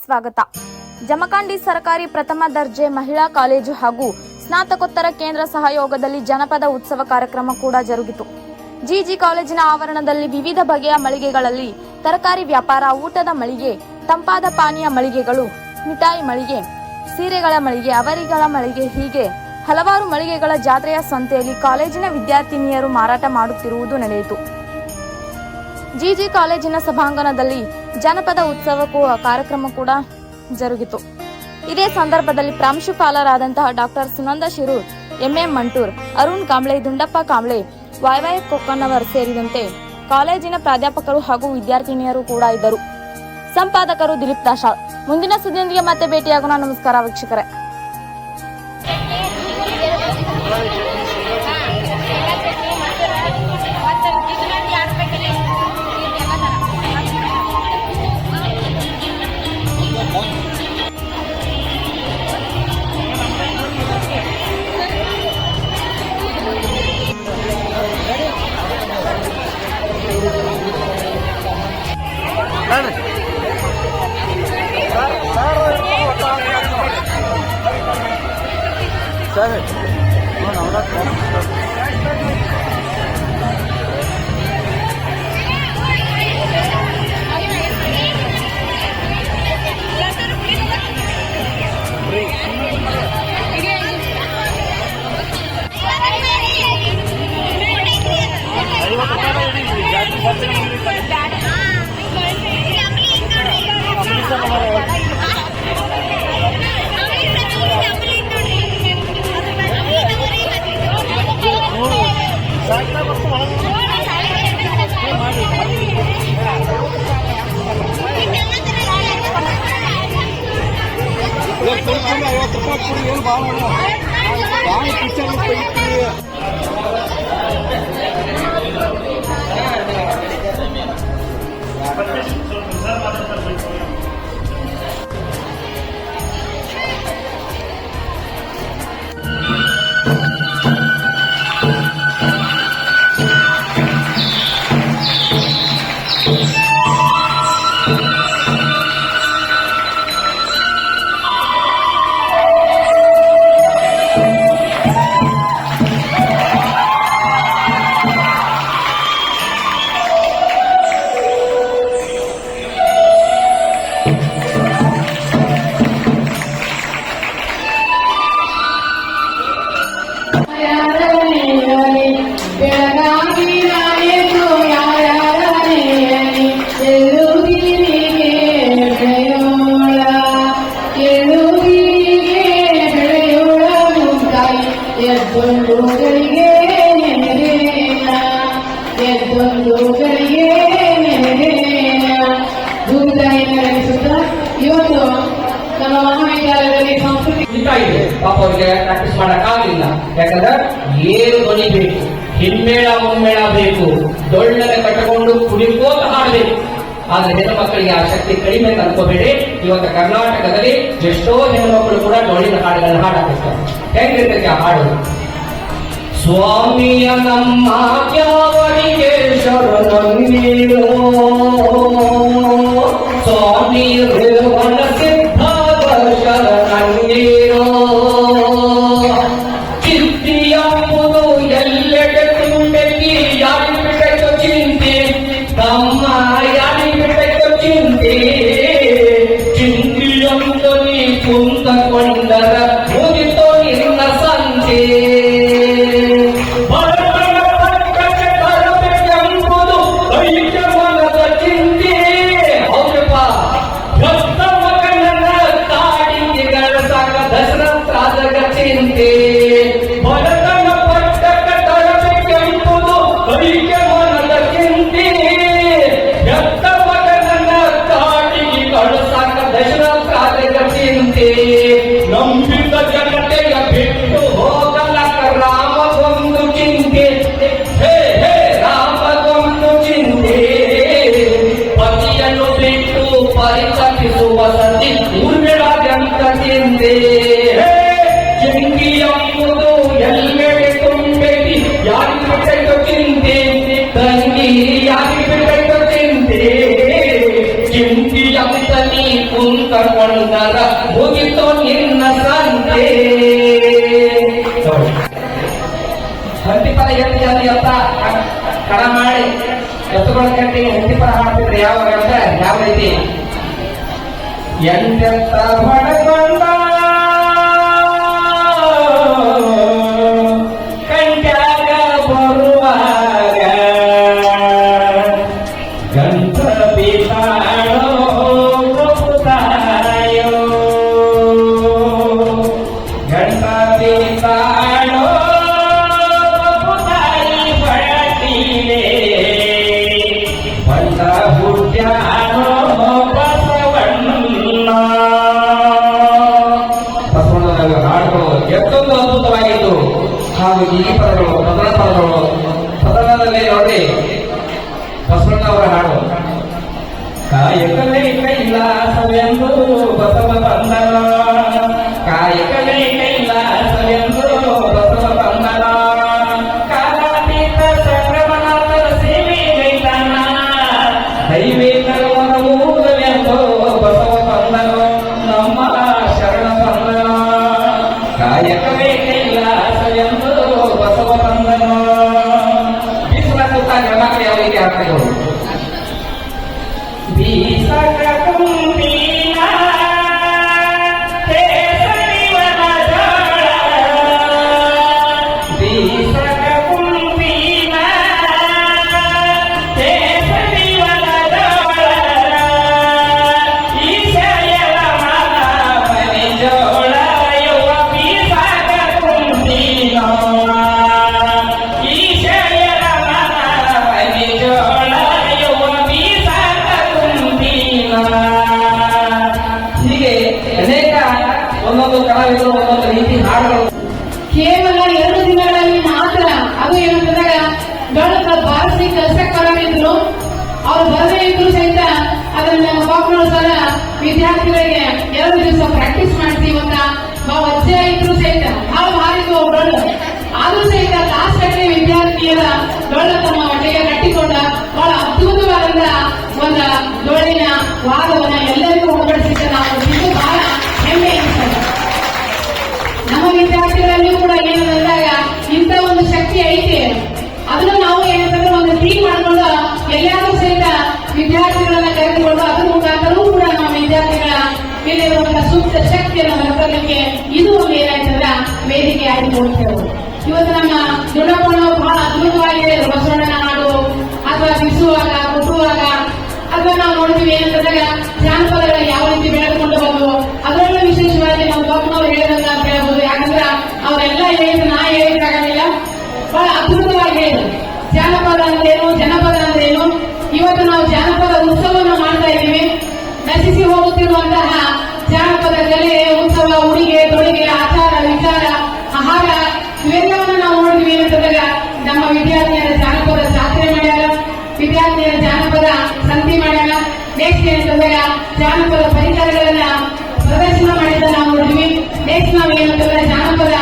ಸ್ವಾಗತ. ಜಮಖಂಡಿ ಸರ್ಕಾರಿ ಪ್ರಥಮ ದರ್ಜೆ ಮಹಿಳಾ ಕಾಲೇಜು ಹಾಗೂ ಸ್ನಾತಕೋತ್ತರ ಕೇಂದ್ರ ಸಹಯೋಗದಲ್ಲಿ ಜನಪದ ಉತ್ಸವ ಕಾರ್ಯಕ್ರಮ ಕೂಡ ಜರುಗಿತು. ಜಿಜಿ ಕಾಲೇಜಿನ ಆವರಣದಲ್ಲಿ ವಿವಿಧ ಬಗೆಯ ಮಳಿಗೆಗಳಲ್ಲಿ ತರಕಾರಿ ವ್ಯಾಪಾರ, ಊಟದ ಮಳಿಗೆ, ತಂಪಾದ ಪಾನೀಯ ಮಳಿಗೆಗಳು, ಮಿಠಾಯಿ ಮಳಿಗೆ, ಸೀರೆಗಳ ಮಳಿಗೆ, ಅವರಿಗಳ ಮಳಿಗೆ ಹೀಗೆ ಹಲವಾರು ಮಳಿಗೆಗಳ ಜಾತ್ರೆಯ ಸಂತೆಯಲ್ಲಿ ಕಾಲೇಜಿನ ವಿದ್ಯಾರ್ಥಿನಿಯರು ಮಾರಾಟ ಮಾಡುತ್ತಿರುವುದು ನಡೆಯಿತು. ಜಿಜಿ ಕಾಲೇಜಿನ ಸಭಾಂಗಣದಲ್ಲಿ ಜನಪದ ಉತ್ಸವ ಕಾರ್ಯಕ್ರಮ ಕೂಡ ಜರುಗಿತು. ಇದೇ ಸಂದರ್ಭದಲ್ಲಿ ಪ್ರಾಂಶುಪಾಲರಾದಂತಹ doctor Sunanda Shirur, MM Mantur, Arun Kamble, Dundappa Kamble, Y Kokkannavar ಸೇರಿದಂತೆ ಕಾಲೇಜಿನ ಪ್ರಾಧ್ಯಾಪಕರು ಹಾಗೂ ವಿದ್ಯಾರ್ಥಿನಿಯರು ಕೂಡ ಇದ್ದರು. ಸಂಪಾದಕರು ದಿಲೀಪ್ ದಾಶಾಳ್. ಮುಂದಿನ ಸುದ್ದಿಯೊಂದಿಗೆ ಮತ್ತೆ ಭೇಟಿಯಾಗೋಣ. ನಮಸ್ಕಾರ ವೀಕ್ಷಕರೇ. ಇವತ್ತು ನಮ್ಮ ಮಹಾವಿದ್ಯಾಲಯದಲ್ಲಿ ಸಂಸ್ಕೃತಿ ಇದೆ. ಪಾಪ ಅವರಿಗೆ ಪ್ರಾಕ್ಟೀಸ್ ಮಾಡಕ್ಕಾಗಲಿಲ್ಲ. ಯಾಕಂದ್ರೆ ಏನು ಧ್ವನಿ ಬೇಕು, ಹಿಮ್ಮೇಳ ಮುಮ್ಮೇಳ ಬೇಕು, ಡೊಳ್ಳನೆ ಕಟ್ಟಿಕೊಂಡು ಕುಡಿಕೋತ ಹಾಡಬೇಕು. ಆದ್ರೆ ಹೆಣ್ಣು ಮಕ್ಕಳಿಗೆ ಆ ಶಕ್ತಿ ಕಡಿಮೆ ಅನ್ಕೋಬೇಡಿ. ಇವತ್ತು ಕರ್ನಾಟಕದಲ್ಲಿ ಎಷ್ಟೋ ಹೆಣ್ಣು ಮಕ್ಕಳು ಕೂಡ ಡೊಳ್ಳಿನ ಹಾಡುಗಳನ್ನ ಹಾಡಾಕ್ತಾರೆ. ಹೆಂಗಿರ್ತೈತೆ ಆ ಹಾಡು? ಸ್ವಾಮಿಯ ನಮ್ಮ ತ್ಯಾವರಿಗೆ ಶರಣಂಗಿರೋ, ಸ್ವಾಮಿ ರೇವಣ ಸಿದ್ಧಾದ ಶರಣಂಗಿರೋ, ಚಿಂತಿಯಂಬುದು ಎಲ್ಲೆಡೆ ತುಂಬೆಗಿ ಯಾರಿ ಬಿಟ್ಟೈತೋ ಚಿಂತೆ, ತಮ್ಮ ಯಾರಿ ಬಿಟ್ಟೈತೋ ಚಿಂತೆ, ಚಿಂತಿಯಂದು ನೀ ಕುಂತಕೊಂಡರ ಮುಗಿತೋ ನಿನ್ನ ಸಂತೆ. ನಂಬಿದ ಜನತೆಯ ಬಿಟ್ಟು ಹೋಗಲಕ ರಾಮಗೊಂದು ಚಿಂತೆ, ಹೇ ಹೇ ರಾಮಗೊಂದು ಚಿಂತೆ, ಪತಿಯನ್ನು ಬಿಟ್ಟು ಪರಿತಪಿಸುವ ಸತಿ ಊರ್ಮಿಳಾದಂತ ಚಿಂತೆ. ಚಿಂತಿ ಎಂಬುದು ಎಲ್ಲೆಡೆ ತುಂಬೆಗಿ ಯಾರಿ ಬಿಟ್ಟೈತೋ ಚಿಂತೆ, ತಂಗಿ ಯಾರಿ ಬಿಟ್ಟೈತೋ ಚಿಂತೆ, ಚಿಂತಿ ಎಂಬ ನೀ ಕುಂತಕೊಂಡರ ಮುಗಿತು ನಿನ್ನ ಸಂತೆ. ಹಂತಿಪದ ಎಷ್ಟು ಜಲ್ದಿ ಅಂತ ಕಡ ಮಾಡಿ ಎತ್ತುಗಳ ಗಂಟೆಗೆ ಹಂತಿಪದ ಹಾಡ್ತಿದ್ರೆ ಯಾವಾಗ ಅಂದ್ರೆ ಯಾವ ರೀತಿ ಎಂತೆತ್ತ ಹೊಡೆಕೊಂಡ ಕಂಟ್ಯಾಗ ಬರುವಾಗ ಗಂಧ ಬೀಸಾಡೋ ಪ್ರಭುತಾಯೋ ಗಂಧ ಬೀಸಾಡೋ ಪ್ರಭುತಾಯಿ ಬಡತೀಲೆ ಬಂದ ಹುಟ್ಟ್ಯಾನೋ ಬಸವಣ್ಣನ ಹಾಡುಗಳು ಎಷ್ಟೊಂದು ಅದ್ಭುತವಾಗಿತ್ತು. ಹಾಗೂ ಈ ಪದಗಳು ಪ್ರಧಾನ ಪದಗಳು ಪ್ರಧಾನದಲ್ಲಿ ನೋಡಿ ಬಸವಣ್ಣ ಅವರ ಹಾಡು ಕಾಯಕವೇ ಕೈಲಾಸವೆಂದು ಬಸವ ಬಂದನ, ಕಾಯಕವೇ ಕೈಲಾಸವೆಂದು ಬಸವ ಬಂದನ, ಕಾಲಾತೀತ ಸಂಗಮನಾಥರ ಸೇವೆ ಗೈತನ, ದೈವೇತರವನ ಮೂಲವೆಂದು ಬಸವ ಬಂದನು, ನಮ್ಮ ಶರಣ ಬಂದನ, ಕಾಯಕವೇ ಕೈಲಾಸವೆಂದು ಬಸವ ಬಂದನು. ಬೀಸಲ ಕೂತ ಗಮಕ ಯಾವ ರೀತಿ ಆಗ್ತದೆ ಬೀಸಕ ಕುಂಬಿನ ಕೇಸರಿವನ ಜೋಳ, ಬೀಸಕ ಕುಂಬಿನ ಕೇಸರಿವನ ಜೋಳ, ಈಶಯಲ ಮನೆ ಜೋಳ ಯುವ ಬೀಸಕ ಕುಂಬಿನ, ಈಶಯಲ ಮನೆ ಜೋಳ ಯುವ ಬೀಸಕ ಕುಂಬಿನ. ಹೀಗೆ ಅನೇಕ ಒಂದೊಂದು ಕಲಾವಿದರು ಒಂದೊಂದು ರೀತಿ ಹಾಡುಗಳು ಕೇವಲ 2 ದಿನಗಳಲ್ಲಿ ಮಾತ್ರ ಅದು ಏನಂತಂದಾಗ ಗಣಕ ಬಾರಿಸಿ ಕೆಲಸಕ್ಕೆ ಬರಲಿದ್ರು. ಅವ್ರು ಬರದೇ ಇದ್ರು ಸಹಿತ ಅದನ್ನ ನಮ್ಮ ಮಕ್ಕಳು ಸಹ ವಿದ್ಯಾರ್ಥಿಗಳಿಗೆ 2 ದಿವಸ ಪ್ರಾಕ್ಟೀಸ್ ಮಾಡ್ತೀವಿ ಅಂತ ವಜ್ಜೆ ಇದ್ರು ಸಹಿತ ನಾವು ಹಾರಿದ್ವು ಡೊಳ್ಳು. ಆದ್ರೂ ಸಹಿತ ಲಾಸ್ಟ್ ಅಲ್ಲಿ ವಿದ್ಯಾರ್ಥಿಯರ ಡೊಳ್ಳು ತಮ್ಮ ಹೊಟ್ಟೆಗೆ ಕಟ್ಟಿಕೊಂಡ ಬಹಳ ಅದ್ಭುತವಾದಂತ ಒಂದು ಡೊಳ್ಳಿನ ವಾದವನ್ನ ಎಲ್ಲರಿಗೂ ಹೊರಡಿಸಿದ್ದ ನಾವು ಇದು ಬಹಳ ಹೆಮ್ಮೆ ಅನಿಸ್ತದೆ. ನಮ್ಮ ವಿದ್ಯಾರ್ಥಿಗಳಲ್ಲಿಯೂ ಕೂಡ ಏನಂದಾಗ ಇಂಥ ಒಂದು ಶಕ್ತಿ ಐತಿ, ಅದನ್ನು ನಾವು ಏನಂತಂದ್ರೆ ಒಂದು ಟೀಮ್ ಮಾಡ್ಕೊಂಡು ಎಲ್ಲಾದ್ರೂ ಸಹಿತ ವಿದ್ಯಾರ್ಥಿಗಳನ್ನ ಕರೆದುಕೊಂಡು ಅದ್ರ ಮುಖಾಂತರವೂ ಕೂಡ ನಮ್ಮ ವಿದ್ಯಾರ್ಥಿಗಳ ಮೇಲಿರುವಂತಹ ಸೂಕ್ತ ಶಕ್ತಿಯನ್ನು ಹೊರತರಲಿಕ್ಕೆ ಇದು ಒಂದು ಏನಾಯ್ತಂದ್ರ ವೇದಿಕೆ ಆಗಿ ಹೋಗ್ತೇವೆ. ಇವತ್ತು ನಮ್ಮ ದೊಡ್ಡಪ್ಪನವರು ಬಹಳ ಅದ್ಭುತವಾಗಿ ಹೇಳಿದ್ರು ಬಸವಣ್ಣನ ಹಾಡು ಅಥವಾ ಬಿಸುವಾಗ ಕುಟ್ಟುವಾಗ ಅಥವಾ ನಾವು ನೋಡ್ತೀವಿ ಏನಂತಂದಾಗ ಜಾನಪದಗಳ ಯಾವ ರೀತಿ ಬೆಳೆದುಕೊಂಡು ಬಂದು ಅದರಲ್ಲೂ ವಿಶೇಷವಾಗಿ ನಮ್ಮ ಬಪ್ಪನವ್ರು ಹೇಳಿದಂತ ಅಂತ ಹೇಳ್ಬೋದು. ಯಾಕಂದ್ರೆ ಅವರೆಲ್ಲ ಹೇಳಿದ್ರು ನಾ ಹೇಳಿದ್ರಾಗಲಿಲ್ಲ, ಬಹಳ ಅದ್ಭುತವಾಗಿ ಹೇಳಿದ್ರು. ಜಾನಪದ ಅಂದ್ರೇನು, ಜನಪದ ಅಂದ್ರೇನು. ಇವತ್ತು ನಾವು ಜಾನಪದ ಉತ್ಸವವನ್ನು ಮಾಡ್ತಾ ಇದ್ದೀವಿ. ನಶಿಸಿ ಹೋಗುತ್ತಿರುವಂತಹ ಜಾನಪದ ಕಲೆ, ಉತ್ಸವ, ಉಡುಗೆ ತೊಡುಗೆ, ಆಚಾರ ವಿಚಾರ, ಆಹಾರ ಇವೆಲ್ಲವನ್ನು ನಾವು ನೋಡಿದ್ವಿ ಏನಂತಂದಾಗ ನಮ್ಮ ವಿದ್ಯಾರ್ಥಿಯರ ಜಾನಪದ ಜಾತ್ರೆ ಮಾಡ್ಯಾರ, ವಿದ್ಯಾರ್ಥಿಯರ ಜಾನಪದ ಸಂತಿ ಮಾಡ್ಯಾರ. ನೆಕ್ಸ್ಟ್ ಏನಂತಂದಾಗ ಜಾನಪದ ಪರಿಕರಗಳನ್ನ ಪ್ರದರ್ಶನ ಮಾಡಿದ ನಾವು ನೋಡಿದ್ವಿ. ನೆಕ್ಸ್ಟ್ ನಾವು ಏನಂತಂದ್ರೆ ಜಾನಪದ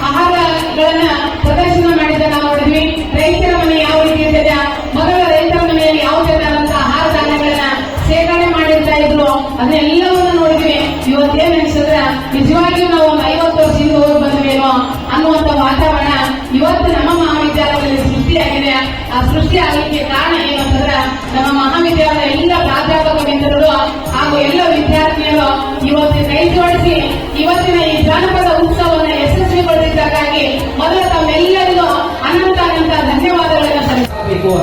ಆಹಾರಗಳನ್ನ ಪ್ರದರ್ಶನ ಮಾಡಿದ ನಾವು ನೋಡಿದ್ವಿ. ರೈತರ ಮನೆ ಯಾವ ರೀತಿ ಇರ್ತದೆ, ಮೊದಲ ರೈತರ ಮನೆಯಲ್ಲಿ ಯಾವ ತರದಂತ ಆಹಾರ ಧಾನ್ಯಗಳನ್ನ ಸೇವನೆ ಮಾಡಿರ್ತಾ ಇದ್ರು, ಅದನ್ನೆಲ್ಲವನ್ನು ನೋಡಿದ್ವಿ. ಇವತ್ತೇನ್ ಅನ್ಸಿದ್ರೆ ನಿಜವಾಗಿಯೂ ನಾವು ಒಂದು 50 ವರ್ಷದಿಂದ ಹೋಗಿ ಬಂದ್ವೇನೋ ಅನ್ನುವಂತ ವಾತಾವರಣ ಇವತ್ತು ನಮ್ಮ ಮಹಾವಿದ್ಯಾಲಯದಲ್ಲಿ ಸೃಷ್ಟಿಯಾಗಿದೆ. ಆ ಸೃಷ್ಟಿ ಆಗಲಿಕ್ಕೆ ಕಾರಣ ಏನು ಅಂತಂದ್ರೆ ನಮ್ಮ ಮಹಾವಿದ್ಯಾಲಯದ ಎಲ್ಲ ಪ್ರಾಧ್ಯಾಪಕ ಮಿತ್ರರು ಹಾಗೂ ಎಲ್ಲ ವಿದ್ಯಾರ್ಥಿನಿಯರು ಇವತ್ತು ಕೈ ಜೋಡಿಸಿ ಇವತ್ತಿನ ಈ ಜಾನಪದ ಉತ್ಸವವನ್ನು ಯಶಸ್ವಿಗೊಳಿಸಿದ್ದಕ್ಕಾಗಿ ಮೊದಲು ತಮ್ಮೆಲ್ಲರಿಗೂ ಅನಂತ ಧನ್ಯವಾದಗಳನ್ನು ಸಲ್ಲಿಸಬೇಕು.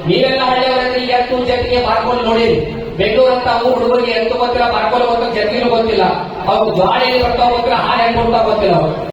ನೀವೆಲ್ಲ ಹಳ್ಳಿಯವರಲ್ಲಿ ಎತ್ತು ಜಟ್ಟಿಗೆ ಬಾರ್ಕೊಂಡು ನೋಡಿರಿ. ಬೆಂಗಳೂರು ಅಂತ ಊರು ಹುಡುಗರಿಗೆ ಎತ್ತು ಗೊತ್ತಿಲ್ಲ, ಬಾರ್ಕೊಂಡು ಗೊತ್ತಿಲ್ಲ, ಜಟ್ಟಿನೂ ಗೊತ್ತಿಲ್ಲ. ಅವ್ರು ಜ್ವಾಳೆಯಲ್ಲಿ ಬರ್ತಾವ ಗೊತ್ತಿಲ್ಲ, ಹಾಲು ಹೆಂಗ್ ಕೊಡ್ತಾ ಗೊತ್ತಿಲ್ಲ. ಅವ್ರು